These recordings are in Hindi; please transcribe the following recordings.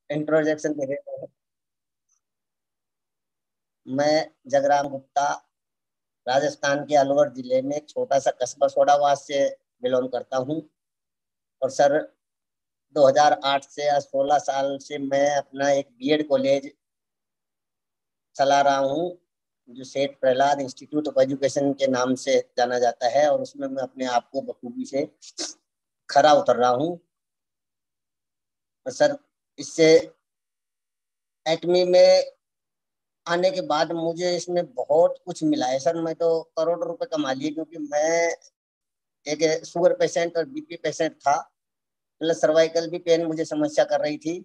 इंट्रोडक्शन दे रहे हैं। मैं जगराम गुप्ता राजस्थान के अलवर जिले में एक छोटा सा कस्बा सोडावास से बिलोंग करता हूँ। और सर 2008 से या 16 साल से मैं अपना एक बीएड कॉलेज चला रहा हूँ, जो सेठ प्रहलाद इंस्टीट्यूट ऑफ एजुकेशन के नाम से जाना जाता है। और उसमें मैं अपने आप को बखूबी से खरा उतर रहा हूँ। और सर इससे एटमी में आने के बाद मुझे इसमें बहुत कुछ मिला है सर। मैं तो करोड़ों रुपए कमा लिए, क्योंकि मैं एक शुगर पेशेंट और बीपी पेशेंट था, प्लस सर्वाइकल भी पेन मुझे समस्या कर रही थी।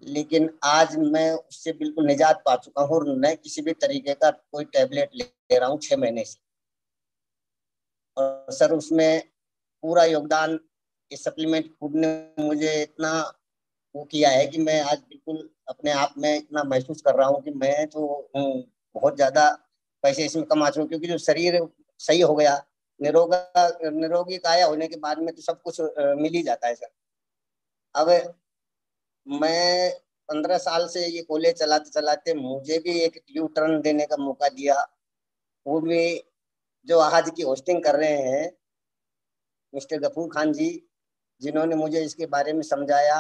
लेकिन आज मैं उससे बिल्कुल निजात पा चुका हूँ, और न किसी भी तरीके का कोई टैबलेट ले रहा हूँ 6 महीने से। और सर उसमें पूरा योगदान इस सप्लीमेंट फूड ने मुझे इतना वो किया है कि मैं आज बिल्कुल अपने आप में इतना महसूस कर रहा हूँ कि मैं तो बहुत ज्यादा पैसे इसमें कमा चुका हूँ। क्योंकि जो शरीर सही हो गया, निरोगी काया होने के बाद में तो सब कुछ मिल ही जाता है सर। अब मैं 15 साल से ये कॉलेज चलाते चलाते मुझे भी एक यू टर्न देने का मौका दिया। वो भी जो आज की होस्टिंग कर रहे हैं मिस्टर गफूर खान जी, जिन्होंने मुझे इसके बारे में समझाया।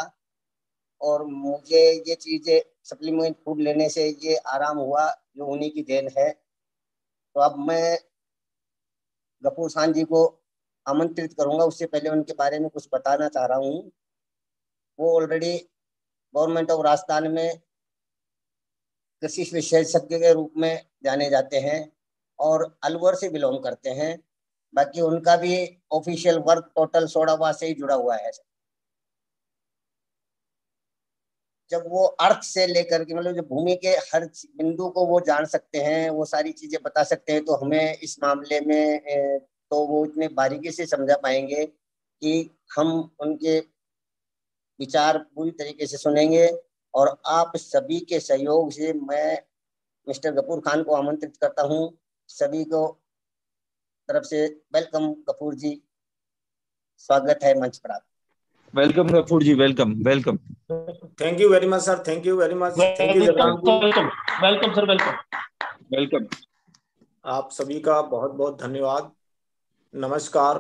और मुझे ये चीजें सप्लीमेंट फूड लेने से ये आराम हुआ, जो उन्हीं की देन है। तो अब मैं गफूर खान जी को आमंत्रित करूंगा। उससे पहले उनके बारे में कुछ बताना चाह रहा हूँ। वो ऑलरेडी गवर्नमेंट ऑफ राजस्थान में कृषि विशेषज्ञ के रूप में जाने जाते हैं, और अलवर से बिलोंग करते हैं। बाकी उनका भी ऑफिशियल वर्क टोटल सोडावा से ही जुड़ा हुआ है। जब वो अर्थ से लेकर के मतलब जो भूमि के हर बिंदु को वो जान सकते हैं, वो सारी चीजें बता सकते हैं, तो हमें इस मामले में तो वो इतने बारीकी से समझा पाएंगे कि हम उनके विचार पूरी तरीके से सुनेंगे। और आप सभी के सहयोग से मैं मिस्टर गफूर खान को आमंत्रित करता हूँ। सभी को तरफ से वेलकम गफूर जी, स्वागत है मंच पर आप। Welcome Gafoor ji, welcome welcome. Thank you very much sir, thank you very much, thank you Jagram ji. Welcome welcome sir, welcome welcome. आप सभी का बहुत बहुत धन्यवाद। नमस्कार,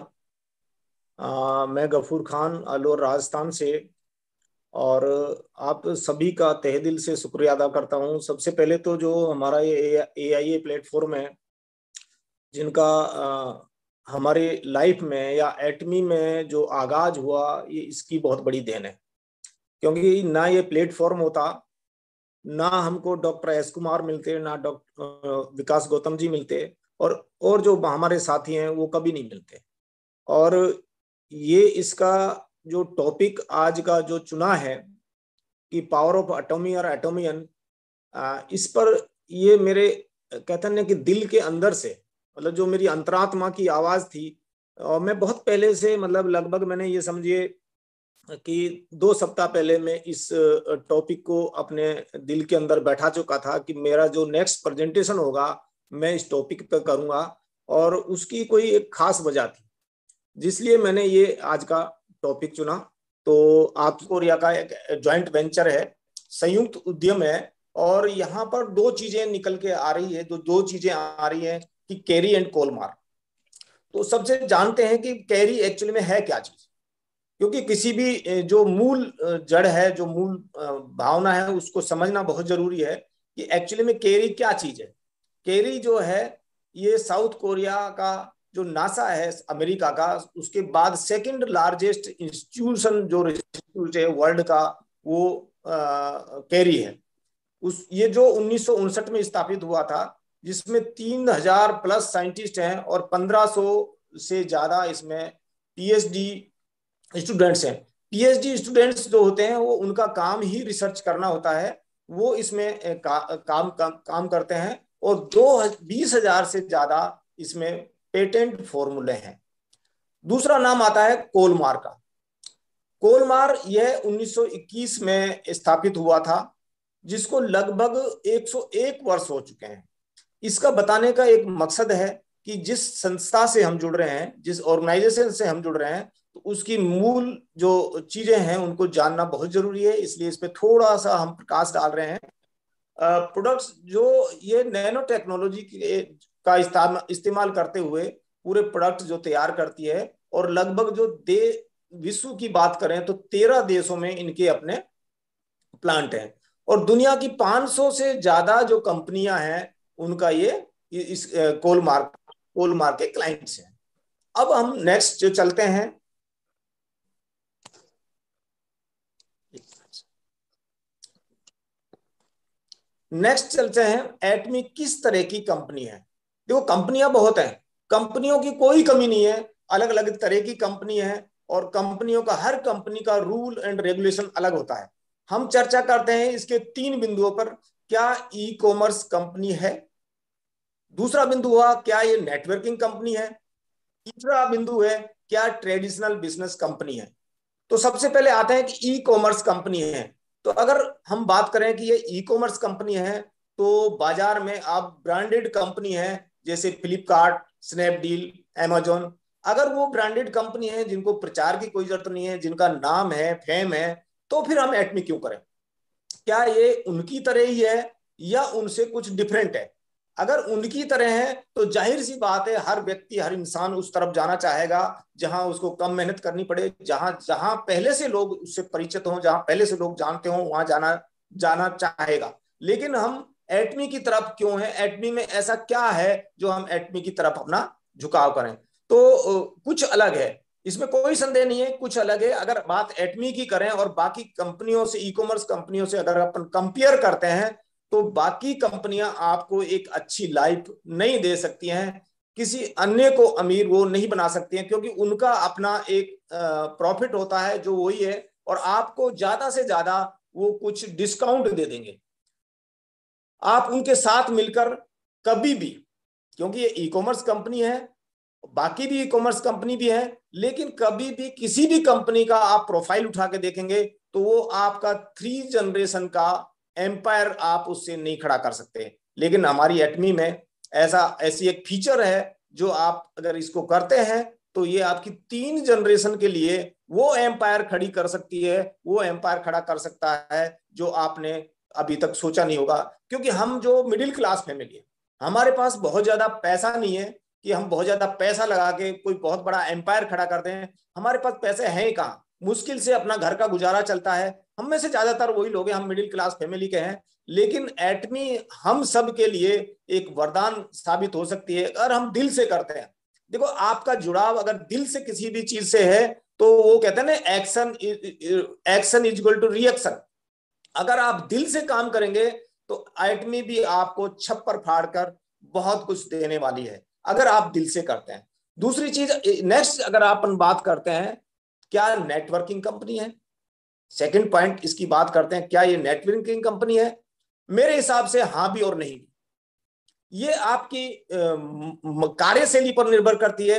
मैं गफूर खान अलवर राजस्थान से, और आप सभी का तहे दिल से शुक्रिया अदा करता हूं। सबसे पहले तो जो हमारा ये AIA प्लेटफॉर्म है, जिनका हमारे लाइफ में या एटमी में जो आगाज हुआ, ये इसकी बहुत बड़ी देन है। क्योंकि ना ये प्लेटफॉर्म होता, ना हमको डॉक्टर एस कुमार मिलते, ना डॉक्टर विकास गौतम जी मिलते, और जो हमारे साथी हैं वो कभी नहीं मिलते। और ये इसका जो टॉपिक आज का जो चुना है कि पावर ऑफ एटॉमी और एटोमियन, इस पर ये मेरे कहते हैं कि दिल के अंदर से, मतलब जो मेरी अंतरात्मा की आवाज थी, और मैं बहुत पहले से, मतलब लगभग मैंने ये समझिए कि 2 सप्ताह पहले मैं इस टॉपिक को अपने दिल के अंदर बैठा चुका था कि मेरा जो नेक्स्ट प्रेजेंटेशन होगा मैं इस टॉपिक पर करूंगा। और उसकी कोई एक खास वजह थी, जिसलिए मैंने ये आज का टॉपिक चुना। तो आप कोरिया का एक जॉइंट वेंचर है, संयुक्त उद्यम है, और यहाँ पर 2 चीजें निकल के आ रही है। जो 2 चीजें आ रही है कि कैरी एंड कोलमार। तो सबसे जानते हैं कि कैरी एक्चुअली में है क्या चीज, क्योंकि किसी भी जो मूल जड़ है, जो मूल भावना है, उसको समझना बहुत जरूरी है कि एक्चुअली में कैरी क्या चीज है। कैरी जो है, ये साउथ कोरिया का जो नासा है अमेरिका का, उसके बाद सेकंड लार्जेस्ट इंस्टीट्यूशन जो इंस्टीट्यूट है वर्ल्ड का, वो कैरी है। ये जो 1959 में स्थापित हुआ था, जिसमें 3000 प्लस साइंटिस्ट हैं और 1500 से ज्यादा इसमें PhD स्टूडेंट्स हैं। PhD स्टूडेंट्स जो होते हैं, वो उनका काम ही रिसर्च करना होता है, वो इसमें काम करते हैं। और 20,000 से ज्यादा इसमें पेटेंट फॉर्मूले हैं। दूसरा नाम आता है कोलमार का। कोलमार यह 1921 में स्थापित हुआ था, जिसको लगभग 101 वर्ष हो चुके हैं। इसका बताने का एक मकसद है कि जिस संस्था से हम जुड़ रहे हैं, जिस ऑर्गेनाइजेशन से हम जुड़ रहे हैं, तो उसकी मूल जो चीजें हैं उनको जानना बहुत जरूरी है, इसलिए इस पे थोड़ा सा हम प्रकाश डाल रहे हैं। प्रोडक्ट्स जो ये नैनो टेक्नोलॉजी का इस्तेमाल करते हुए पूरे प्रोडक्ट जो तैयार करती है, और लगभग जो विश्व की बात करें तो 13 देशों में इनके अपने प्लांट हैं, और दुनिया की 500 से ज्यादा जो कंपनियां हैं उनका ये इस कोलमार्क के क्लाइंट्स हैं। अब हम नेक्स्ट जो चलते हैं, एटमी किस तरह की कंपनी है। देखो कंपनियां बहुत हैं, कंपनियों की कोई कमी नहीं है, अलग अलग तरह की कंपनी है, और कंपनियों का हर कंपनी का रूल एंड रेगुलेशन अलग होता है। हम चर्चा करते हैं इसके 3 बिंदुओं पर। क्या ई कॉमर्स कंपनी है, दूसरा बिंदु हुआ क्या ये नेटवर्किंग कंपनी है, तीसरा बिंदु है क्या ट्रेडिशनल बिजनेस कंपनी है। तो सबसे पहले आते हैं कि ई कॉमर्स कंपनी है। तो अगर हम बात करें कि ये ई कॉमर्स कंपनी है, तो बाजार में आप ब्रांडेड कंपनी है जैसे फ्लिपकार्ट, स्नैपडील, अमेजोन, अगर वो ब्रांडेड कंपनी है जिनको प्रचार की कोई जरूरत नहीं है, जिनका नाम है, फेम है, तो फिर हम एटमी क्यों करें। क्या ये उनकी तरह ही है या उनसे कुछ डिफरेंट है। अगर उनकी तरह है तो जाहिर सी बात है हर व्यक्ति, हर इंसान उस तरफ जाना चाहेगा जहां उसको कम मेहनत करनी पड़े, जहां जहां पहले से लोग उससे परिचित हों, जहां पहले से लोग जानते हों, वहां जाना चाहेगा। लेकिन हम एटमी की तरफ क्यों है, एटमी में ऐसा क्या है जो हम एटमी की तरफ अपना झुकाव करें। तो कुछ अलग है, इसमें कोई संदेह नहीं है, कुछ अलग है। अगर बात एटमी की करें और बाकी कंपनियों से, ई कॉमर्स कंपनियों से अगर अपन कंपेयर करते हैं, तो बाकी कंपनियां आपको एक अच्छी लाइफ नहीं दे सकती हैं, किसी अन्य को अमीर वो नहीं बना सकती हैं, क्योंकि उनका अपना एक प्रॉफिट होता है जो वही है, और आपको ज्यादा से ज्यादा वो कुछ डिस्काउंट दे देंगे। आप उनके साथ मिलकर कभी भी, क्योंकि ये ई कॉमर्स कंपनी है, बाकी भी ई कॉमर्स कंपनी भी है, लेकिन कभी भी किसी भी कंपनी का आप प्रोफाइल उठा के देखेंगे तो वो आपका 3 जनरेशन का एम्पायर आप उससे नहीं खड़ा कर सकते। लेकिन हमारी एटमी में ऐसी एक फीचर है जो आप अगर इसको करते हैं तो ये आपकी 3 जनरेशन के लिए वो एम्पायर खड़ी कर सकती है, वो एम्पायर खड़ा कर सकता है जो आपने अभी तक सोचा नहीं होगा। क्योंकि हम जो मिडिल क्लास फैमिली है, हमारे पास बहुत ज्यादा पैसा नहीं है कि हम बहुत ज्यादा पैसा लगा के कोई बहुत बड़ा एम्पायर खड़ा कर दें। हमारे पास पैसे हैं कहाँ, मुश्किल से अपना घर का गुजारा चलता है। हम में से ज्यादातर वही लोग हैं, हम मिडिल क्लास फैमिली के हैं। लेकिन एटमी हम सब के लिए एक वरदान साबित हो सकती है अगर हम दिल से करते हैं। देखो आपका जुड़ाव अगर दिल से किसी भी चीज से है तो वो कहते हैं ना, action is equal to reaction. अगर आप दिल से काम करेंगे तो एटमी भी आपको छप्पर फाड़ कर बहुत कुछ देने वाली है, अगर आप दिल से करते हैं। दूसरी चीज, नेक्स्ट अगर अपन बात करते हैं क्या नेटवर्किंग कंपनी है, सेकंड पॉइंट इसकी बात करते हैं, क्या ये नेटवर्किंग कंपनी है। मेरे हिसाब से हाँ भी और नहीं भी। ये आपकी कार्यशैली पर निर्भर करती है,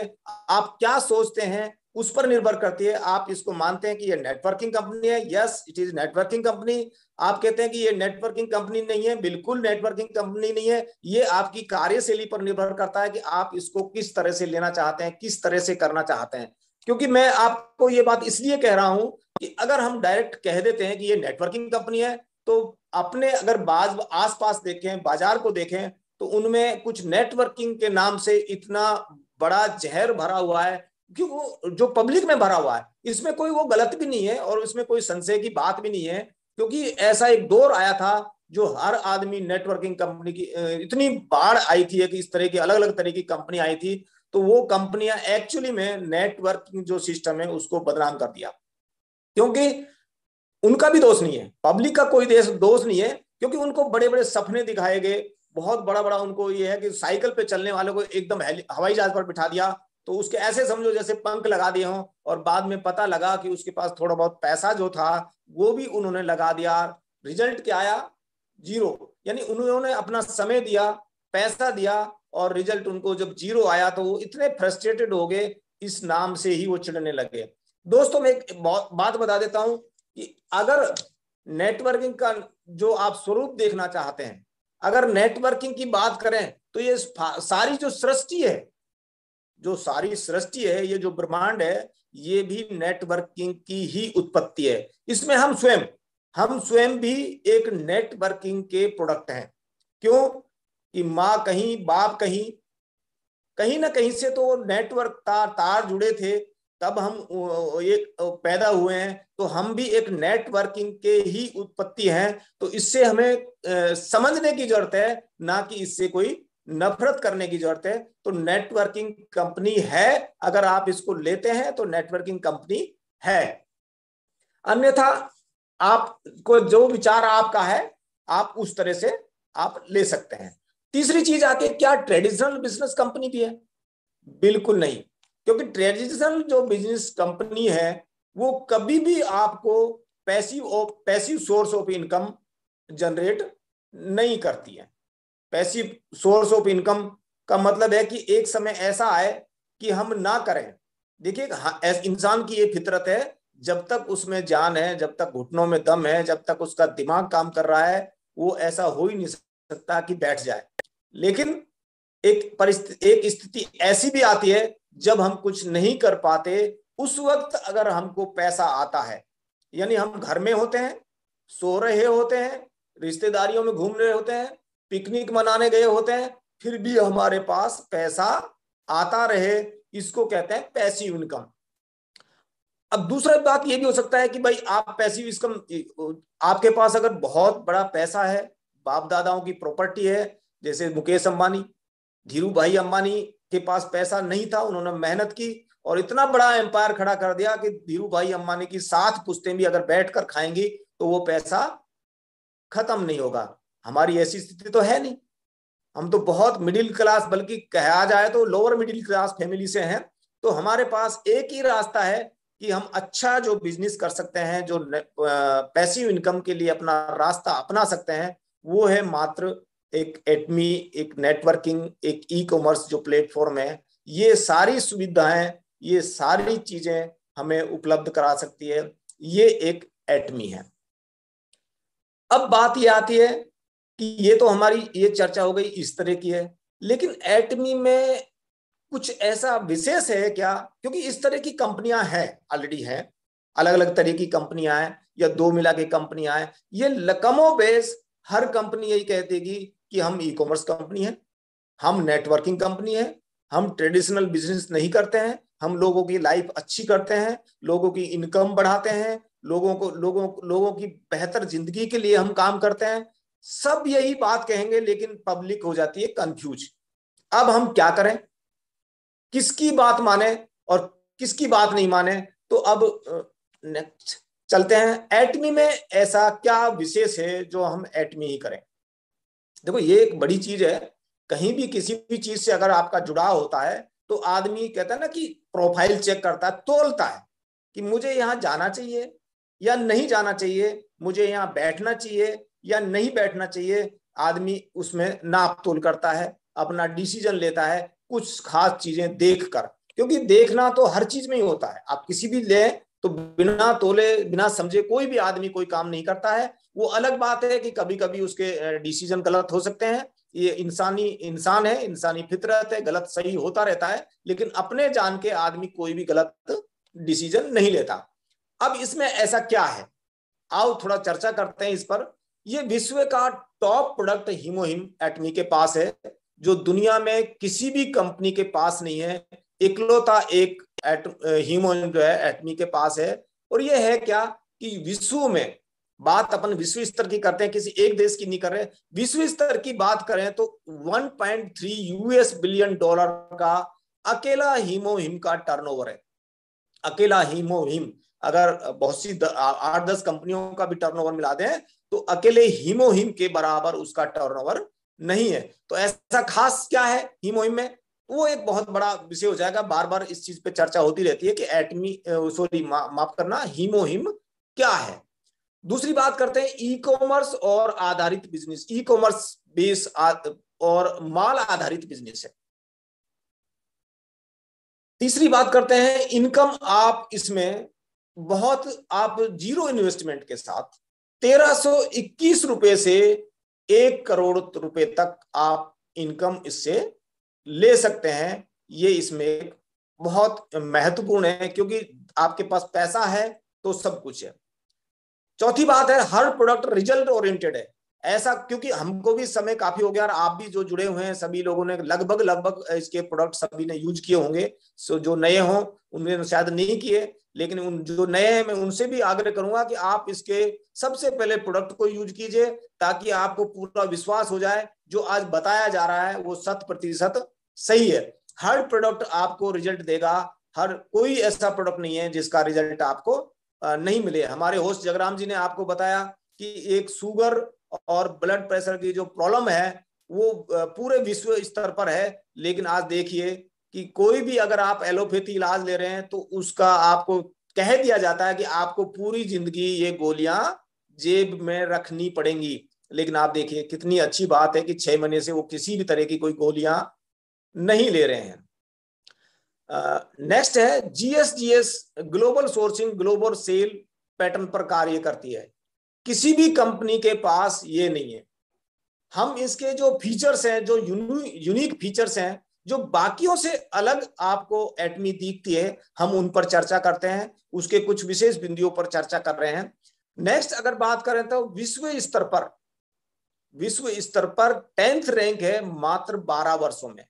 आप क्या सोचते हैं उस पर निर्भर करती है। आप इसको मानते हैं कि ये नेटवर्किंग कंपनी है, yes it is networking company. आप कहते हैं कि ये नेटवर्किंग कंपनी नहीं है, बिल्कुल नेटवर्किंग कंपनी नहीं है। ये आपकी कार्यशैली पर निर्भर करता है कि आप इसको किस तरह से लेना चाहते हैं, किस तरह से करना चाहते हैं। क्योंकि मैं आपको ये बात इसलिए कह रहा हूं कि अगर हम डायरेक्ट कह देते हैं कि ये नेटवर्किंग कंपनी है, तो अपने अगर आसपास देखें, बाजार को देखें, तो उनमें कुछ नेटवर्किंग के नाम से इतना बड़ा जहर भरा हुआ है कि वो जो पब्लिक में भरा हुआ है, इसमें कोई वो गलत भी नहीं है और इसमें कोई संशय की बात भी नहीं है। क्योंकि ऐसा एक दौर आया था जो हर आदमी नेटवर्किंग कंपनी की, इतनी बाढ़ आई थी कि इस तरह की अलग अलग तरह की कंपनी आई थी, तो वो कंपनियां एक्चुअली में नेटवर्किंग जो सिस्टम है उसको बदनाम कर दिया। क्योंकि उनका भी दोष नहीं है, पब्लिक का कोई दोष नहीं है, क्योंकि उनको बड़े बड़े सपने दिखाए गए, बहुत बड़ा बड़ा उनको ये है कि साइकिल पे चलने वाले को एकदम हवाई जहाज पर बिठा दिया, तो उसके ऐसे समझो जैसे पंख लगा दिए हों, और बाद में पता लगा कि उसके पास थोड़ा बहुत पैसा जो था वो भी उन्होंने लगा दिया। रिजल्ट क्या आया? 0। यानी उन्होंने अपना समय दिया, पैसा दिया, और रिजल्ट उनको जब 0 आया तो वो इतने फ्रस्ट्रेटेड हो गए, इस नाम से ही वो चिढ़ने लगे। दोस्तों मैं एक बात बता देता हूं कि अगर नेटवर्किंग का जो आप स्वरूप देखना चाहते हैं, अगर नेटवर्किंग की बात करें तो ये सारी जो सृष्टि है, ये जो ब्रह्मांड है, ये भी नेटवर्किंग की ही उत्पत्ति है। इसमें हम स्वयं भी एक नेटवर्किंग के प्रोडक्ट हैं। क्यों कि माँ कहीं, बाप कहीं, कहीं ना कहीं से तो नेटवर्क तार जुड़े थे, तब हम एक पैदा हुए हैं, तो हम भी एक नेटवर्किंग के ही उत्पत्ति हैं। तो इससे हमें समझने की जरूरत है, ना कि इससे कोई नफरत करने की जरूरत है। तो नेटवर्किंग कंपनी है, अगर आप इसको लेते हैं तो नेटवर्किंग कंपनी है। अन्यथा आपको जो विचार आपका है आप उस तरह से आप ले सकते हैं। तीसरी चीज आती है, क्या ट्रेडिशनल बिजनेस कंपनी भी है? बिल्कुल नहीं, क्योंकि ट्रेडिशनल जो बिजनेस कंपनी है वो कभी भी आपको passive source of income generate नहीं करती है। पैसिव सोर्स ऑफ इनकम का मतलब है कि एक समय ऐसा आए कि हम ना करें। देखिए, इंसान की ये फितरत है, जब तक उसमें जान है, जब तक घुटनों में दम है, जब तक उसका दिमाग काम कर रहा है, वो ऐसा हो ही नहीं सकता कि बैठ जाए। लेकिन एक स्थिति ऐसी भी आती है जब हम कुछ नहीं कर पाते, उस वक्त अगर हमको पैसा आता है, यानी हम घर में होते हैं, सो रहे होते हैं, रिश्तेदारियों में घूम रहे होते हैं, पिकनिक मनाने गए होते हैं, फिर भी हमारे पास पैसा आता रहे, इसको कहते हैं पैसिव इनकम। अब दूसरा बात ये भी हो सकता है कि भाई आप पैसिव इनकम, आपके पास अगर बहुत बड़ा पैसा है, बाप दादाओं की प्रॉपर्टी है, जैसे मुकेश अंबानी, धीरू भाई अंबानी के पास पैसा नहीं था, उन्होंने मेहनत की और इतना बड़ा एम्पायर खड़ा कर दिया कि धीरू भाई अंबानी की 7 पुश्तें भी अगर बैठकर खाएंगी तो वो पैसा खत्म नहीं होगा। हमारी ऐसी स्थिति तो है नहीं, हम तो बहुत मिडिल क्लास, बल्कि कहा जाए तो लोअर मिडिल क्लास फैमिली से हैं। तो हमारे पास एक ही रास्ता है कि हम अच्छा जो बिजनेस कर सकते हैं, जो पैसिव इनकम के लिए अपना रास्ता अपना सकते हैं, वो है मात्र एक एटमी, एक नेटवर्किंग, एक ई कॉमर्स जो प्लेटफॉर्म है। ये सारी सुविधाएं, ये सारी चीजें हमें उपलब्ध करा सकती है, ये एक एटमी है। अब बात ये आती है कि ये तो हमारी ये चर्चा हो गई इस तरह की है, लेकिन एटमी में कुछ ऐसा विशेष है क्या? क्योंकि इस तरह की कंपनियां हैं, ऑलरेडी हैं, अलग अलग तरह की कंपनियां हैं या दो मिला के कंपनियां हैं। ये लकमो बेस हर कंपनी यही कहतेगी कि हम ई कॉमर्स कंपनी है, हम नेटवर्किंग कंपनी है, हम ट्रेडिशनल बिजनेस नहीं करते हैं, हम लोगों की लाइफ अच्छी करते हैं, लोगों की इनकम बढ़ाते हैं, लोगों की बेहतर जिंदगी के लिए हम काम करते हैं। सब यही बात कहेंगे, लेकिन पब्लिक हो जाती है कंफ्यूज। अब हम क्या करें, किसकी बात माने और किसकी बात नहीं माने? तो अब नेक्स्ट चलते हैं, एटमी में ऐसा क्या विशेष है जो हम एटमी ही करें? देखो, ये एक बड़ी चीज है। कहीं भी किसी भी चीज से अगर आपका जुड़ाव होता है तो आदमी कहता है ना कि प्रोफाइल चेक करता है, तोलता है कि मुझे यहाँ जाना चाहिए या नहीं जाना चाहिए, मुझे यहाँ बैठना चाहिए या नहीं बैठना चाहिए। आदमी उसमें नाप तोल करता है, अपना डिसीजन लेता है कुछ खास चीजें देखकर, क्योंकि देखना तो हर चीज में ही होता है। आप किसी भी ले तो बिना तोले, बिना समझे कोई भी आदमी कोई काम नहीं करता है। वो अलग बात है कि कभी कभी उसके डिसीजन गलत हो सकते हैं, ये इंसान है, इंसानी फितरत है, गलत सही होता रहता है, लेकिन अपने जान के आदमी कोई भी गलत डिसीजन नहीं लेता। अब इसमें ऐसा क्या है, आओ थोड़ा चर्चा करते हैं इस पर। ये विश्व का टॉप प्रोडक्ट हीमोहिम एटमी के पास है, जो दुनिया में किसी भी कंपनी के पास नहीं है। इकलौता एक हीमोहिम जो है एटमी के पास है। और ये है क्या कि विश्व में, बात अपन विश्व स्तर की करते हैं, किसी एक देश की नहीं कर रहे, विश्व स्तर की बात करें तो 1.3 US बिलियन डॉलर का अकेला हीमोहिम का टर्नओवर है। अकेला हीमोहिम, अगर बहुत सी 8-10 कंपनियों का भी टर्नओवर मिला दें तो अकेले हीमोहिम के बराबर उसका टर्नओवर नहीं है। तो ऐसा खास क्या है हीमोहिम में, वो एक बहुत बड़ा विषय हो जाएगा। बार बार इस चीज पे चर्चा होती रहती है कि एटमी माफ करना, हीमोहिम क्या है। दूसरी बात करते हैं ई कॉमर्स और आधारित बिजनेस, ई कॉमर्स बेस और माल आधारित बिजनेस है। तीसरी बात करते हैं इनकम। आप इसमें बहुत, आप जीरो इन्वेस्टमेंट के साथ 1321 रुपए से 1 करोड़ रुपए तक आप इनकम इससे ले सकते हैं। ये इसमें बहुत महत्वपूर्ण है, क्योंकि आपके पास पैसा है तो सब कुछ है। चौथी बात है, हर प्रोडक्ट रिजल्ट ओरिएंटेड है। ऐसा क्योंकि हमको भी समय काफी हो गया और आप भी जो जुड़े हुए हैं सभी लोगों ने लगभग इसके प्रोडक्ट सभी ने यूज किए होंगे। सो जो नए हों उन्होंने शायद नहीं किए, लेकिन उन जो नए हैं मैं उनसे भी आग्रह करूंगा कि आप इसके सबसे पहले प्रोडक्ट को यूज कीजिए, ताकि आपको पूरा विश्वास हो जाए जो आज बताया जा रहा है वो 100% सही है। हर प्रोडक्ट आपको रिजल्ट देगा, हर कोई ऐसा प्रोडक्ट नहीं है जिसका रिजल्ट आपको नहीं मिले। हमारे होस्ट जगराम जी ने आपको बताया कि एक शुगर और ब्लड प्रेशर की जो प्रॉब्लम है वो पूरे विश्व स्तर पर है, लेकिन आज देखिए कि कोई भी अगर आप एलोपैथी इलाज ले रहे हैं तो उसका आपको कह दिया जाता है कि आपको पूरी जिंदगी ये गोलियां जेब में रखनी पड़ेंगी। लेकिन आप देखिए कितनी अच्छी बात है कि 6 महीने से वो किसी भी तरह की कोई गोलियां नहीं ले रहे हैं। नेक्स्ट है GSGS, global sourcing global sale pattern पर कार्य करती है। किसी भी कंपनी के पास ये नहीं है। हम इसके जो फीचर्स हैं, जो यूनिक फीचर्स हैं, जो बाकियों से अलग आपको एटमी दिखती है, हम उन पर चर्चा करते हैं, उसके कुछ विशेष बिंदुओं पर चर्चा कर रहे हैं। नेक्स्ट अगर बात करें तो विश्व स्तर पर 10th रैंक है मात्र 12 वर्षों में।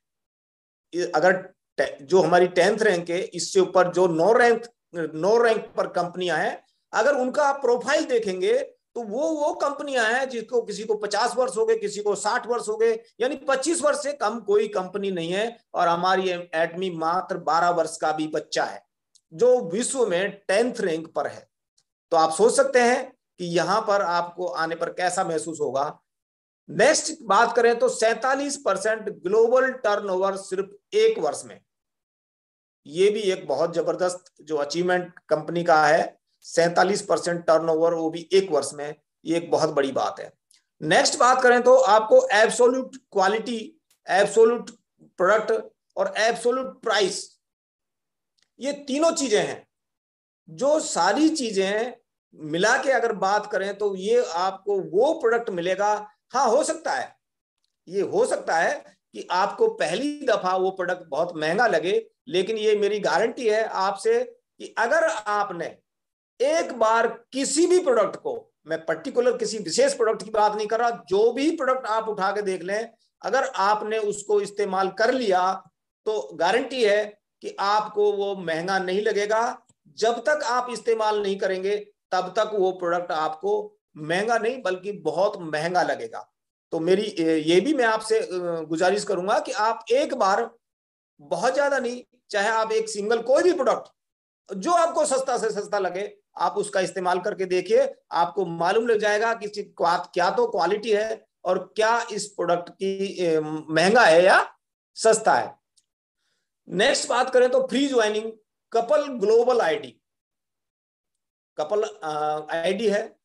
अगर जो हमारी 10th रैंक है, इससे ऊपर जो 9 रैंक पर कंपनियां हैं, अगर उनका आप प्रोफाइल देखेंगे तो वो कंपनियां हैं जिसको किसी को 50 वर्ष हो गए, किसी को 60 वर्ष हो गए, यानी 25 वर्ष से कम कोई कंपनी नहीं है। और हमारी एटमी मात्र 12 वर्ष का भी बच्चा है जो विश्व में 10th रैंक पर है। तो आप सोच सकते हैं कि यहां पर आपको आने पर कैसा महसूस होगा। नेक्स्ट बात करें तो 47% ग्लोबल टर्नओवर सिर्फ 1 वर्ष में। ये भी एक बहुत जबरदस्त जो अचीवमेंट कंपनी का है, 47% टर्नओवर, वो भी 1 वर्ष में। ये एक बहुत बड़ी बात है। नेक्स्ट बात करें तो आपको एब्सोल्यूट क्वालिटी, एब्सोल्यूट प्रोडक्ट और एब्सोल्यूट प्राइस, ये तीनों चीजें हैं। जो सारी चीजें मिला के अगर बात करें तो ये आपको वो प्रोडक्ट मिलेगा। हाँ, हो सकता है, ये हो सकता है कि आपको पहली दफा वो प्रोडक्ट बहुत महंगा लगे, लेकिन ये मेरी गारंटी है आपसे कि अगर आपने एक बार किसी भी प्रोडक्ट को, मैं पर्टिकुलर किसी विशेष प्रोडक्ट की बात नहीं कर रहा, जो भी प्रोडक्ट आप उठा के देख लें, अगर आपने उसको इस्तेमाल कर लिया तो गारंटी है कि आपको वो महंगा नहीं लगेगा। जब तक आप इस्तेमाल नहीं करेंगे तब तक वो प्रोडक्ट आपको महंगा नहीं बल्कि बहुत महंगा लगेगा। तो मेरी ये भी मैं आपसे गुजारिश करूंगा कि आप एक बार, बहुत ज्यादा नहीं, चाहे आप एक सिंगल कोई भी प्रोडक्ट जो आपको सस्ता से सस्ता लगे आप उसका इस्तेमाल करके देखिए, आपको मालूम लग जाएगा कि क्या तो क्वालिटी है और क्या इस प्रोडक्ट की महंगा है या सस्ता है। नेक्स्ट बात करें तो free joining couple global ID. Couple ID है,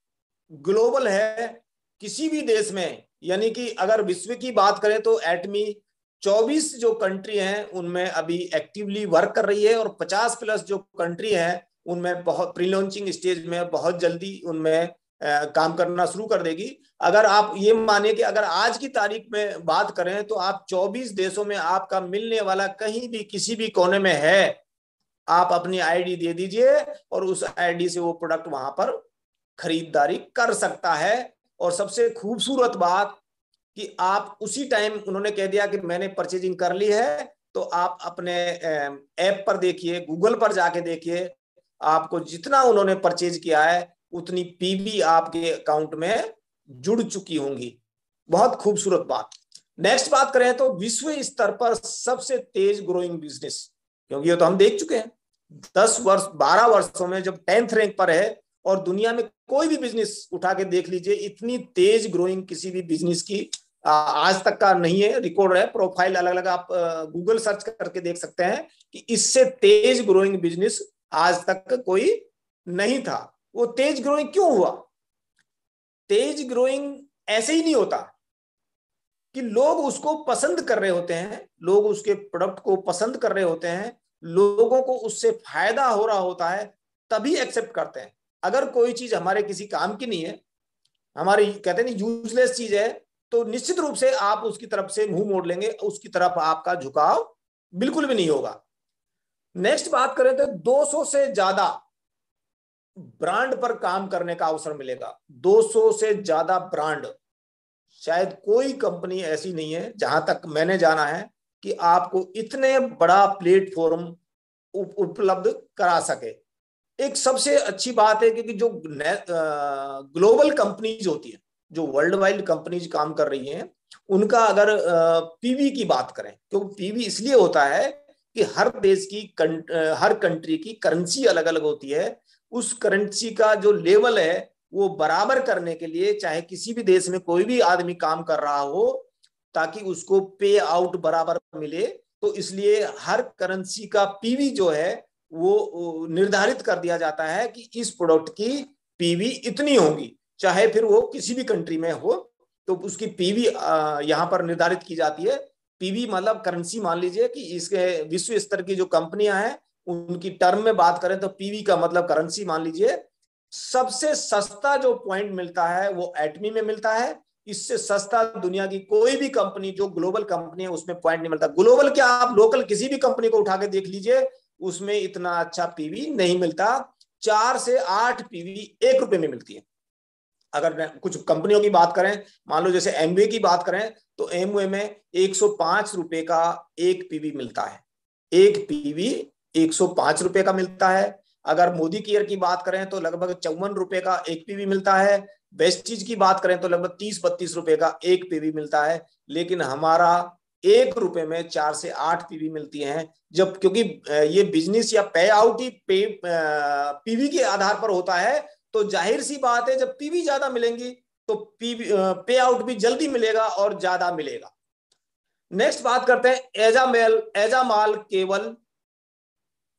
ग्लोबल है, किसी भी देश में, यानी कि अगर विश्व की बात करें तो एटमी 24 जो कंट्री हैं उनमें अभी एक्टिवली वर्क कर रही है और 50+ जो कंट्री हैं उनमें बहुत प्री लॉन्चिंग स्टेज में, बहुत जल्दी उनमें काम करना शुरू कर देगी। अगर आप ये माने कि अगर आज की तारीख में बात करें तो आप 24 देशों में आपका मिलने वाला कहीं भी किसी भी कोने में है, आप अपनी आईडी दे दीजिए और उस आईडी से वो प्रोडक्ट वहां पर खरीदारी कर सकता है। और सबसे खूबसूरत बात कि आप उसी टाइम, उन्होंने कह दिया कि मैंने परचेजिंग कर ली है, तो आप अपने ऐप पर देखिए, गूगल पर जाके देखिए, आपको जितना उन्होंने परचेज किया है उतनी पीबी आपके अकाउंट में जुड़ चुकी होंगी। बहुत खूबसूरत बात। नेक्स्ट बात करें तो विश्व स्तर पर सबसे तेज ग्रोइंग बिजनेस, क्योंकि ये तो हम देख चुके हैं 12 वर्षों में जब 10th रैंक पर है, और दुनिया में कोई भी बिजनेस उठा के देख लीजिए, इतनी तेज ग्रोइंग किसी भी बिजनेस की आज तक का नहीं है। रिकॉर्ड है, प्रोफाइल अलग अलग आप गूगल सर्च करके देख सकते हैं कि इससे तेज ग्रोइंग बिजनेस आज तक कोई नहीं था। वो तेज ग्रोइंग क्यों हुआ? तेज ग्रोइंग ऐसे ही नहीं होता कि लोग उसको पसंद कर रहे होते हैं, लोग उसके प्रोडक्ट को पसंद कर रहे होते हैं, लोगों को उससे फायदा हो रहा होता है तभी एक्सेप्ट करते हैं। अगर कोई चीज हमारे किसी काम की नहीं है, हमारी कहते हैं यूजलेस चीज है, तो निश्चित रूप से आप उसकी तरफ से मुंह मोड़ लेंगे, उसकी तरफ आपका झुकाव बिल्कुल भी नहीं होगा। नेक्स्ट बात करें तो 200 से ज्यादा ब्रांड पर काम करने का अवसर मिलेगा। 200 से ज्यादा ब्रांड, शायद कोई कंपनी ऐसी नहीं है जहां तक मैंने जाना है कि आपको इतने बड़ा प्लेटफॉर्म उपलब्ध करा सके। एक सबसे अच्छी बात है क्योंकि जो ग्लोबल कंपनीज होती है, जो वर्ल्ड वाइड कंपनीज काम कर रही हैं, उनका अगर पीवी की बात करें, क्योंकि पीवी इसलिए होता है कि हर देश की हर कंट्री की करेंसी अलग अलग होती है। उस करेंसी का जो लेवल है वो बराबर करने के लिए, चाहे किसी भी देश में कोई भी आदमी काम कर रहा हो, ताकि उसको पे आउट बराबर मिले, तो इसलिए हर करेंसी का पीवी जो है वो निर्धारित कर दिया जाता है कि इस प्रोडक्ट की पीवी इतनी होगी, चाहे फिर वो किसी भी कंट्री में हो, तो उसकी पीवी यहाँ पर निर्धारित की जाती है। पीवी मतलब करेंसी, मान लीजिए कि इसके विश्व स्तर की जो कंपनियां हैं उनकी टर्म में बात करें तो पीवी का मतलब करेंसी मान लीजिए। सबसे सस्ता जो पॉइंट मिलता है वो एटमी में मिलता है। इससे सस्ता दुनिया की कोई भी कंपनी जो ग्लोबल कंपनी है उसमें पॉइंट नहीं मिलता। ग्लोबल क्या, आप लोकल किसी भी कंपनी को उठा के देख लीजिए, उसमें इतना अच्छा पीवी नहीं मिलता। 4 से 8 पीवी 1 रुपए में मिलती है। अगर कुछ कंपनियों की बात करें, मान लो जैसे एमवे की बात करें, तो एमवे में 105 रुपए का एक पीवी मिलता है। एक पीवी 105 रुपए का मिलता है। अगर मोदी केयर की बात करें तो लगभग 54 रुपए का एक पीवी मिलता है। वेस्टीज की बात करें तो लगभग 30-32 रुपए का एक पीवी मिलता है। लेकिन हमारा 1 रुपए में 4 से 8 पीवी मिलती हैं। जब क्योंकि ये बिजनेस या पे आउट ही पीवी के आधार पर होता है, तो जाहिर सी बात है जब पीवी ज्यादा मिलेंगी तो पीवी पे आउट भी जल्दी मिलेगा और ज्यादा मिलेगा। नेक्स्ट बात करते हैं एजा माल केवल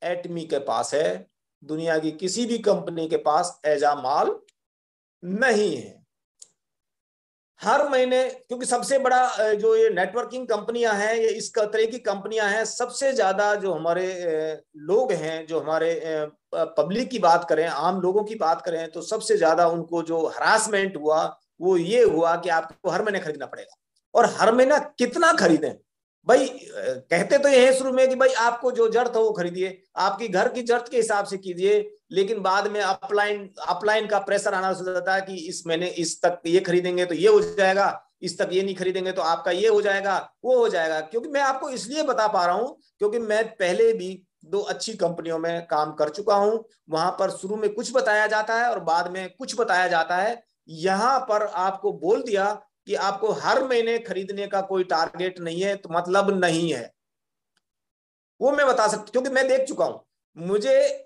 एटमी के पास है। दुनिया की किसी भी कंपनी के पास एजा माल नहीं है। हर महीने, क्योंकि सबसे बड़ा जो ये नेटवर्किंग कंपनियां हैं, ये इस तरह की कंपनियां हैं, सबसे ज्यादा जो हमारे लोग हैं, जो हमारे पब्लिक की बात करें, आम लोगों की बात करें, तो सबसे ज्यादा उनको जो हरासमेंट हुआ वो ये हुआ कि आपको हर महीने खरीदना पड़ेगा। और हर महीना कितना खरीदें भाई? कहते तो ये है शुरू में कि भाई आपको जो जरूरत हो वो खरीदिए, आपकी घर की जरूरत के हिसाब से कीजिए, लेकिन बाद में अपलाइन का प्रेशर आना शुरू हो जाता है कि इस महीने इस तक ये खरीदेंगे तो ये हो जाएगा, इस तक ये नहीं खरीदेंगे तो आपका ये हो जाएगा, वो हो जाएगा। क्योंकि मैं आपको इसलिए बता पा रहा हूं क्योंकि मैं पहले भी 2 अच्छी कंपनियों में काम कर चुका हूं। वहां पर शुरू में कुछ बताया जाता है और बाद में कुछ बताया जाता है। यहां पर आपको बोल दिया कि आपको हर महीने खरीदने का कोई टारगेट नहीं है, तो मतलब नहीं है। वो मैं बता सकता क्योंकि मैं देख चुका हूं।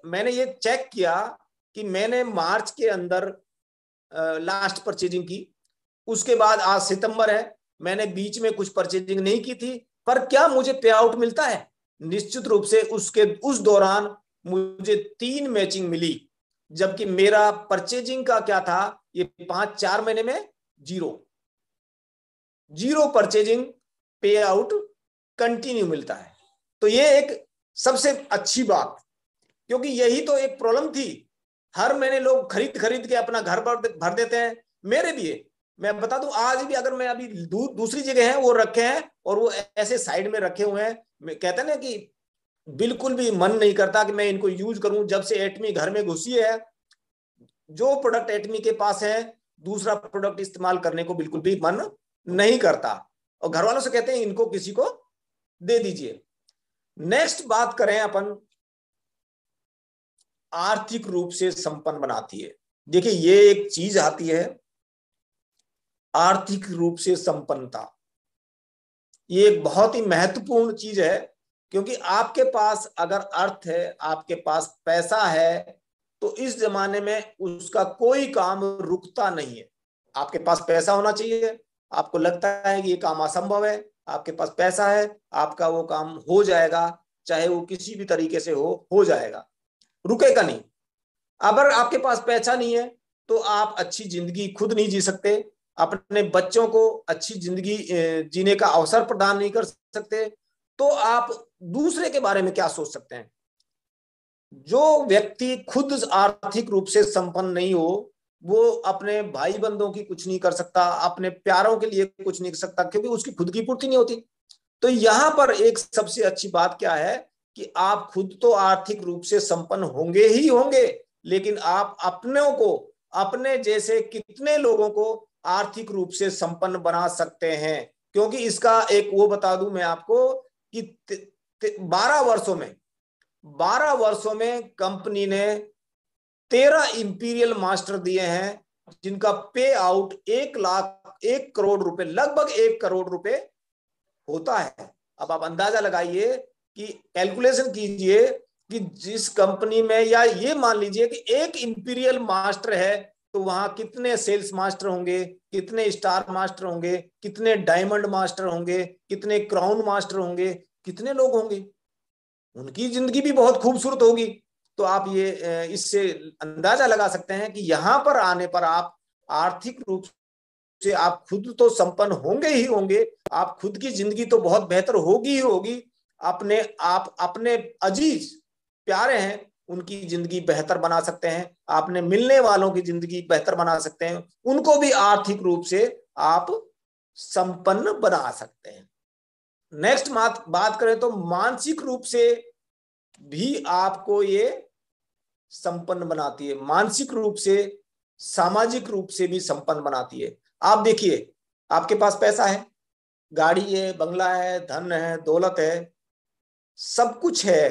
मैंने ये चेक किया कि मैंने मार्च के अंदर लास्ट परचेजिंग की, उसके बाद आज सितंबर है, मैंने बीच में कुछ परचेजिंग नहीं की थी, पर क्या मुझे पे आउट मिलता है? निश्चित रूप से उस दौरान मुझे 3 मैचिंग मिली, जबकि मेरा परचेजिंग का क्या था, ये 5-4 महीने में जीरो परचेजिंग पे आउट कंटिन्यू मिलता है। तो ये एक सबसे अच्छी बात, क्योंकि यही तो एक प्रॉब्लम थी। हर महीने लोग खरीद के अपना घर भर देते हैं। मेरे भी है, मैं बता दूं, आज भी अगर मैं अभी दूसरी जगह है वो रखे हैं और वो ऐसे साइड में रखे हुए हैं, कहते हैं ना कि बिल्कुल भी मन नहीं करता कि मैं इनको यूज करूं। जब से एटमी घर में घुसी है, जो प्रोडक्ट एटमी के पास है दूसरा प्रोडक्ट इस्तेमाल करने को बिल्कुल भी मन नहीं करता, और घर वालों से कहते हैं इनको किसी को दे दीजिए। नेक्स्ट बात करें अपन, आर्थिक रूप से संपन्न बनाती है। देखिए ये एक चीज आती है, आर्थिक रूप से संपन्नता। ये एक बहुत ही महत्वपूर्ण चीज है, क्योंकि आपके पास अगर अर्थ है, आपके पास पैसा है, तो इस जमाने में उसका कोई काम रुकता नहीं है। आपके पास पैसा होना चाहिए, आपको लगता है कि ये काम असंभव है, आपके पास पैसा है, आपका वो काम हो जाएगा, चाहे वो किसी भी तरीके से हो जाएगा, रुकेगा नहीं। अगर आपके पास पैसा नहीं है तो आप अच्छी जिंदगी खुद नहीं जी सकते, अपने बच्चों को अच्छी जिंदगी जीने का अवसर प्रदान नहीं कर सकते, तो आप दूसरे के बारे में क्या सोच सकते हैं? जो व्यक्ति खुद आर्थिक रूप से संपन्न नहीं हो, वो अपने भाई बंधुओं की कुछ नहीं कर सकता, अपने प्यारों के लिए कुछ नहीं कर सकता, क्योंकि उसकी खुद की पूर्ति नहीं होती। तो यहां पर एक सबसे अच्छी बात क्या है कि आप खुद तो आर्थिक रूप से संपन्न होंगे ही होंगे, लेकिन आप अपनों को, अपने जैसे कितने लोगों को आर्थिक रूप से संपन्न बना सकते हैं। क्योंकि इसका एक वो बता दूं मैं आपको कि 12 वर्षों में कंपनी ने 13 इंपीरियल मास्टर दिए हैं, जिनका पे आउट 1 करोड़ रुपए, लगभग 1 करोड़ रुपए होता है। अब आप अंदाजा लगाइए कि कैलकुलेशन कीजिए कि जिस कंपनी में, या ये मान लीजिए कि एक इंपीरियल मास्टर है तो वहां कितने सेल्स मास्टर होंगे, कितने स्टार मास्टर होंगे, कितने डायमंड मास्टर होंगे, कितने क्राउन मास्टर होंगे, कितने लोग होंगे। उनकी जिंदगी भी बहुत खूबसूरत होगी। तो आप ये इससे अंदाजा लगा सकते हैं कि यहां पर आने पर आप आर्थिक रूप से आप खुद तो संपन्न होंगे ही होंगे, आप खुद की जिंदगी तो बहुत बेहतर होगी ही होगी, आप अपने अजीज प्यारे हैं उनकी जिंदगी बेहतर बना सकते हैं, आपने मिलने वालों की जिंदगी बेहतर बना सकते हैं, उनको भी आर्थिक रूप से आप संपन्न बना सकते हैं। नेक्स्ट बात करें तो मानसिक रूप से भी आपको ये संपन्न बनाती है, मानसिक रूप से, सामाजिक रूप से भी संपन्न बनाती है। आप देखिए, आपके पास पैसा है, गाड़ी है, बंगला है, धन है, दौलत है, सब कुछ है,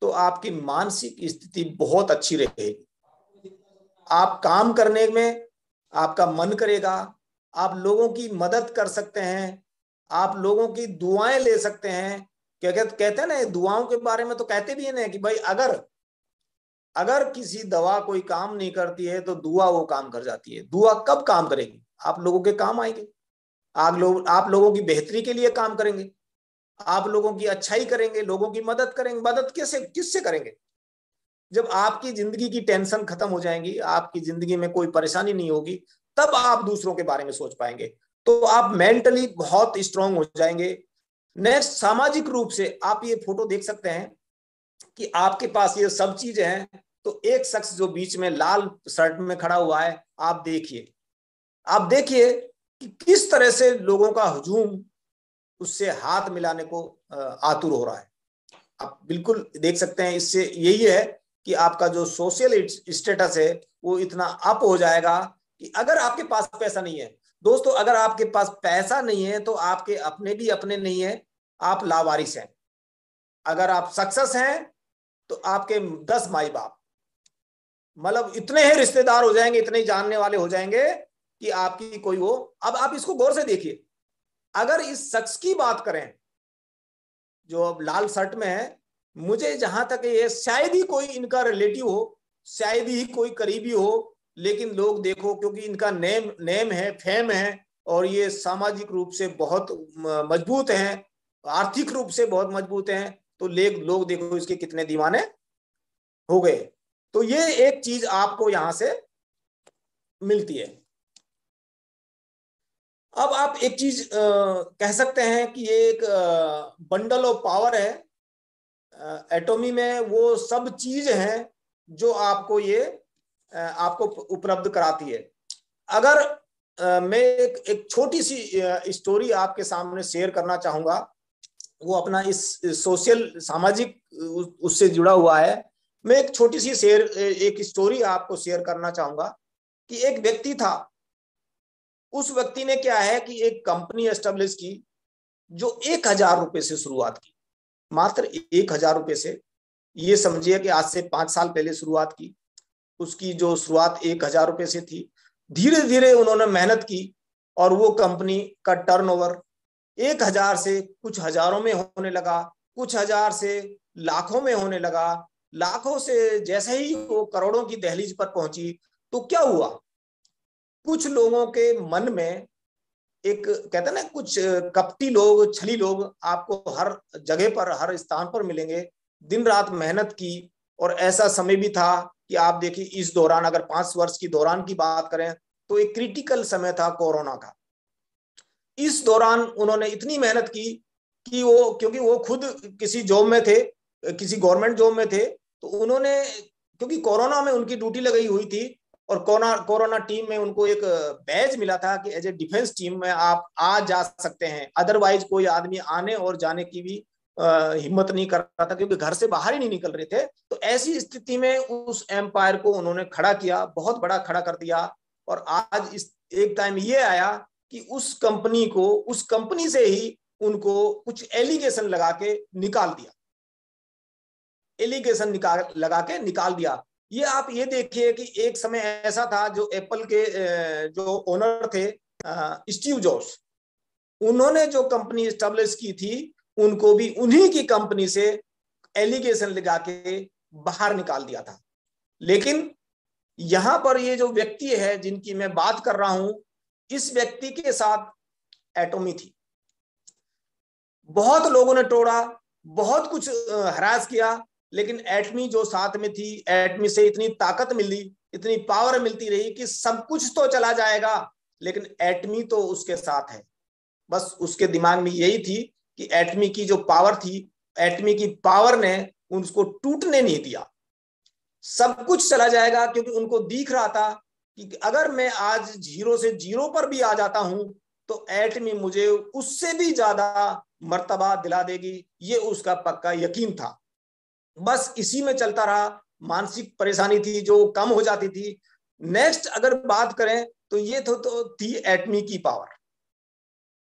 तो आपकी मानसिक स्थिति बहुत अच्छी रहेगी। आप काम करने में आपका मन करेगा, आप लोगों की मदद कर सकते हैं, आप लोगों की दुआएं ले सकते हैं। क्या कहते हैं ना, दुआओं के बारे में तो कहते भी है ना कि भाई अगर किसी दवा कोई काम नहीं करती है तो दुआ वो काम कर जाती है। दुआ कब काम करेगी? आप लोगों के काम आएंगे, आप लोगों की बेहतरी के लिए काम करेंगे, आप लोगों की अच्छाई करेंगे, लोगों की मदद करेंगे। मदद किससे करेंगे? जब आपकी जिंदगी की टेंशन खत्म हो जाएंगी, आपकी जिंदगी में कोई परेशानी नहीं होगी, तब आप दूसरों के बारे में सोच पाएंगे, तो आप मेंटली बहुत स्ट्रांग हो जाएंगे। नेक्स्ट, सामाजिक रूप से आप ये फोटो देख सकते हैं कि आपके पास ये सब चीजें हैं, तो एक शख्स जो बीच में लाल शर्ट में खड़ा हुआ है, आप देखिए कि किस तरह से लोगों का हुजूम उससे हाथ मिलाने को आतुर हो रहा है। आप बिल्कुल देख सकते हैं, इससे यही है कि आपका जो सोशल स्टेटस है वो इतना अप हो जाएगा कि अगर आपके पास पैसा नहीं है, दोस्तों, अगर आपके पास पैसा नहीं है तो आपके अपने भी अपने नहीं है, आप लावारिस हैं। अगर आप सक्सेस हैं तो आपके 10 माई बाप, मतलब इतने ही रिश्तेदार हो जाएंगे, इतने ही जानने वाले हो जाएंगे कि आपकी कोई वो। अब आप इसको गौर से देखिए, अगर इस शख्स की बात करें जो अब लाल शर्ट में है, मुझे जहां तक ये शायद ही कोई इनका रिलेटिव हो, शायद ही कोई करीबी हो, लेकिन लोग देखो क्योंकि इनका नेम है, फेम है, और ये सामाजिक रूप से बहुत मजबूत हैं, आर्थिक रूप से बहुत मजबूत हैं, तो लोग देखो इसके कितने दीवाने हो गए। तो ये एक चीज आपको यहां से मिलती है। अब आप एक चीज कह सकते हैं कि ये एक बंडल ऑफ पावर है। एटॉमी में वो सब चीज है जो आपको ये आपको उपलब्ध कराती है। अगर मैं एक छोटी सी स्टोरी आपके सामने शेयर करना चाहूंगा, वो अपना इस सोशल सामाजिक उससे जुड़ा हुआ है। मैं एक छोटी सी एक स्टोरी आपको शेयर करना चाहूंगा कि एक व्यक्ति था। उस व्यक्ति ने क्या है कि एक कंपनी एस्टेब्लिश की जो 1000 रुपए से शुरुआत की, मात्र 1000 रुपए से। ये समझिए कि आज से 5 साल पहले शुरुआत की। उसकी जो शुरुआत 1000 रुपए से थी, धीरे धीरे उन्होंने मेहनत की और वो कंपनी का टर्नओवर 1000 से कुछ हजारों में होने लगा, कुछ हजार से लाखों में होने लगा, लाखों से जैसे ही वो करोड़ों की दहलीज पर पहुंची, तो क्या हुआ, कुछ लोगों के मन में एक, कहते हैं ना, कुछ कपटी लोग, छली लोग आपको हर जगह पर, हर स्थान पर मिलेंगे। दिन रात मेहनत की, और ऐसा समय भी था कि आप देखिए इस दौरान, अगर 5 वर्ष की दौरान की बात करें तो एक क्रिटिकल समय था कोरोना का। इस दौरान उन्होंने इतनी मेहनत की कि वो, क्योंकि वो खुद किसी जॉब में थे, किसी गवर्नमेंट जॉब में थे, तो उन्होंने, क्योंकि कोरोना में उनकी ड्यूटी लगाई हुई थी और कोरोना टीम में उनको एक बैज मिला था कि एज ए डिफेंस टीम में आप आ जा सकते हैं, अदरवाइज कोई आदमी आने और जाने की भी हिम्मत नहीं कर रहा था, क्योंकि घर से बाहर ही नहीं निकल रहे थे। तो ऐसी स्थिति में उस एम्पायर को उन्होंने खड़ा किया, बहुत बड़ा खड़ा कर दिया। और आज इस एक टाइम ये आया कि उस कंपनी को, उस कंपनी से ही उनको कुछ एलिगेशन लगा के निकाल दिया, एलिगेशन लगा के निकाल दिया। ये आप ये देखिए कि एक समय ऐसा था, जो एप्पल के जो ओनर थे स्टीव जॉब्स, उन्होंने जो कंपनी एस्टेब्लिश की थी, उनको भी उन्हीं की कंपनी से एलिगेशन लगा के बाहर निकाल दिया था। लेकिन यहां पर ये जो व्यक्ति है जिनकी मैं बात कर रहा हूं, इस व्यक्ति के साथ एटॉमी थी। बहुत लोगों ने तोड़ा, बहुत कुछ हरास किया, लेकिन एटमी जो साथ में थी, एटमी से इतनी ताकत मिली, इतनी पावर मिलती रही कि सब कुछ तो चला जाएगा, लेकिन एटमी तो उसके साथ है। बस उसके दिमाग में यही थी कि एटमी की जो पावर थी, एटमी की पावर ने उसको टूटने नहीं दिया। सब कुछ चला जाएगा, क्योंकि उनको दिख रहा था कि अगर मैं आज 0 से 0 पर भी आ जाता हूं तो एटमी मुझे उससे भी ज्यादा मर्तबा दिला देगी। ये उसका पक्का यकीन था। बस इसी में चलता रहा। मानसिक परेशानी थी जो कम हो जाती थी। नेक्स्ट अगर बात करें तो ये तो थी एटमी की पावर,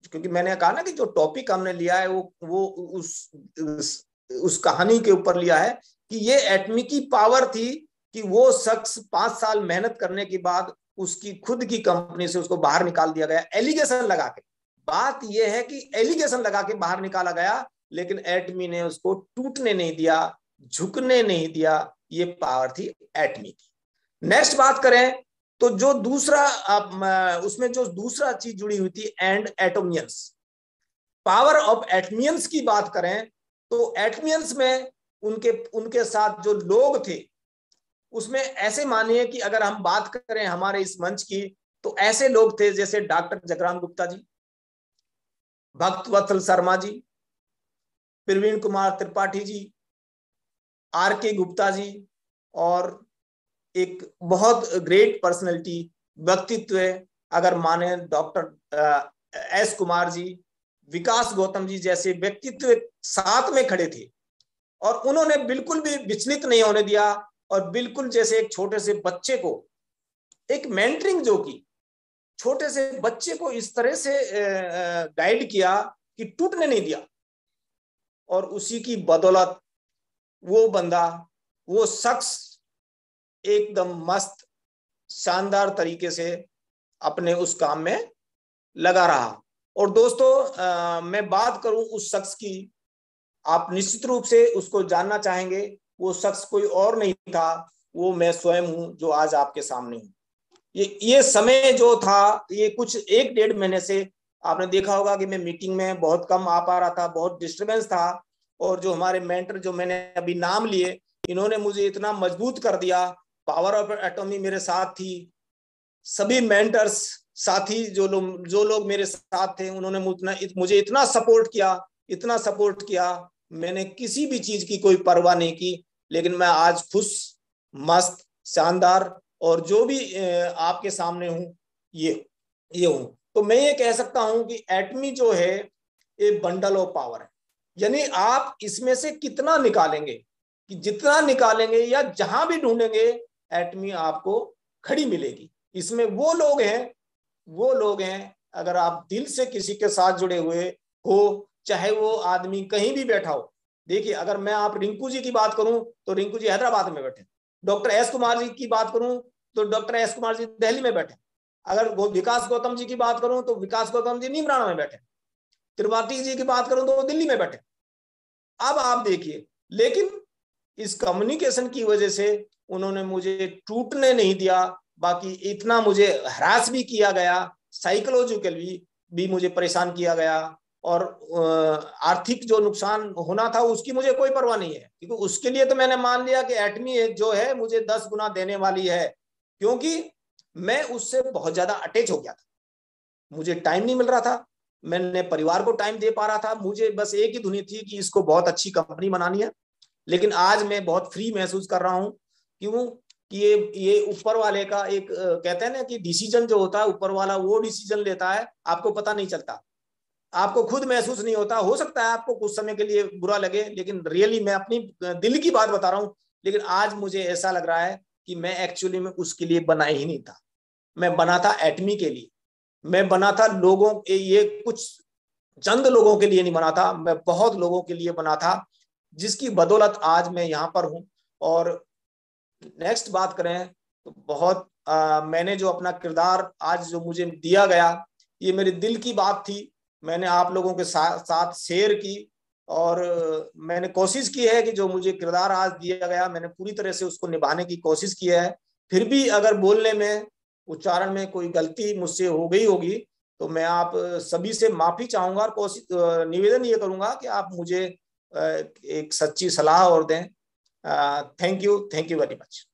क्योंकि मैंने कहा ना कि जो टॉपिक हमने लिया है वो उस कहानी के ऊपर लिया है कि ये एटमी की पावर थी कि वो शख्स 5 साल मेहनत करने के बाद उसकी खुद की कंपनी से उसको बाहर निकाल दिया गया, एलिगेशन लगा के। बात यह है कि एलिगेशन लगा के बाहर निकाला गया, लेकिन एटमी ने उसको टूटने नहीं दिया, झुकने नहीं दिया। ये पावर थी एटमी की। नेक्स्ट बात करें तो जो दूसरा उसमें जो दूसरा चीज जुड़ी हुई थी, एंड एटोमियंस, पावर ऑफ एटमियंस की बात करें तो एटमियंस में उनके साथ जो लोग थे, उसमें ऐसे मानिए कि अगर हम बात करें हमारे इस मंच की, तो ऐसे लोग थे जैसे डॉक्टर जगराम गुप्ता जी, भक्तवत्सल शर्मा जी, प्रवीण कुमार त्रिपाठी जी, आर.के. गुप्ता जी, और एक बहुत ग्रेट पर्सनैलिटी, व्यक्तित्व अगर माने डॉक्टर एस कुमार जी, विकास गौतम जी जैसे व्यक्तित्व साथ में खड़े थे। और उन्होंने बिल्कुल भी विचलित नहीं होने दिया, और बिल्कुल जैसे एक छोटे से बच्चे को एक मेंटरिंग जो की, छोटे से बच्चे को इस तरह से गाइड किया कि टूटने नहीं दिया। और उसी की बदौलत वो बंदा, वो शख्स एकदम मस्त शानदार तरीके से अपने उस काम में लगा रहा। और दोस्तों मैं बात करूं उस शख्स की, आप निश्चित रूप से उसको जानना चाहेंगे। वो शख्स कोई और नहीं था, वो मैं स्वयं हूं जो आज आपके सामने हूं। ये समय जो था, ये कुछ 1-1.5 महीने से आपने देखा होगा कि मैं मीटिंग में बहुत कम आ पा रहा था, बहुत डिस्टर्बेंस था। और जो हमारे मेंटर जो मैंने अभी नाम लिए, इन्होंने मुझे इतना मजबूत कर दिया। पावर ऑफ एटॉमी मेरे साथ थी, सभी मेंटर्स साथी जो लोग मेरे साथ थे, उन्होंने मुझे इतना सपोर्ट किया, मैंने किसी भी चीज की कोई परवाह नहीं की। लेकिन मैं आज खुश, मस्त, शानदार, और जो भी आपके सामने हूं ये हूं। तो मैं ये कह सकता हूं कि एटमी जो है एक बंडल ऑफ पावर है। यानी आप इसमें से कितना निकालेंगे, कि जितना निकालेंगे या जहां भी ढूंढेंगे, एटमी आपको खड़ी मिलेगी। इसमें वो लोग हैं अगर आप दिल से किसी के साथ जुड़े हुए हो, चाहे वो आदमी कहीं भी बैठा हो। देखिए, अगर मैं आप रिंकू जी की बात करूं तो रिंकू जी हैदराबाद में बैठे, डॉक्टर एस कुमार जी की बात करूं तो डॉक्टर एस कुमार जी दिल्ली में बैठे, अगर वो विकास गौतम जी की बात करूं तो विकास गौतम जी नीमराना में बैठे, त्रिपाठी जी की बात करूं तो वो दिल्ली में बैठे। अब आप देखिए, लेकिन इस कम्युनिकेशन की वजह से उन्होंने मुझे टूटने नहीं दिया। बाकी इतना मुझे हरास भी किया गया, साइकोलॉजिकली भी मुझे परेशान किया गया, और आर्थिक जो नुकसान होना था उसकी मुझे कोई परवाह नहीं है, क्योंकि उसके लिए तो मैंने मान लिया कि एटमी जो है मुझे 10 गुना देने वाली है, क्योंकि मैं उससे बहुत ज्यादा अटैच हो गया था। मुझे टाइम नहीं मिल रहा था, मैंने परिवार को टाइम दे पा रहा था, मुझे बस एक ही धुनी थी कि इसको बहुत अच्छी कंपनी बनानी है। लेकिन आज मैं बहुत फ्री महसूस कर रहा हूं, क्यों कि ये ऊपर वाले का एक कहते हैं ना कि डिसीजन जो होता है ऊपर वाला वो डिसीजन लेता है, आपको पता नहीं चलता। आपको खुद महसूस नहीं होता। हो सकता है आपको कुछ समय के लिए बुरा लगे, लेकिन रियली मैं अपनी दिल की बात बता रहा हूँ। लेकिन आज मुझे ऐसा लग रहा है कि मैं एक्चुअली में उसके लिए बना ही नहीं था। मैं बना था एटमी के लिए, मैं बना था लोगों के, ये कुछ चंद लोगों के लिए नहीं बना था, मैं बहुत लोगों के लिए बना था, जिसकी बदौलत आज मैं यहाँ पर हूँ। और नेक्स्ट बात करें तो बहुत मैंने जो अपना किरदार आज जो मुझे दिया गया, ये मेरे दिल की बात थी, मैंने आप लोगों के साथ शेयर की। और मैंने कोशिश की है कि जो मुझे किरदार आज दिया गया, मैंने पूरी तरह से उसको निभाने की कोशिश की है। फिर भी अगर बोलने में, उच्चारण में कोई गलती मुझसे हो गई होगी तो मैं आप सभी से माफी चाहूंगा और कोशिश निवेदन ये करूंगा कि आप मुझे एक सच्ची सलाह और दें। Thank you very much.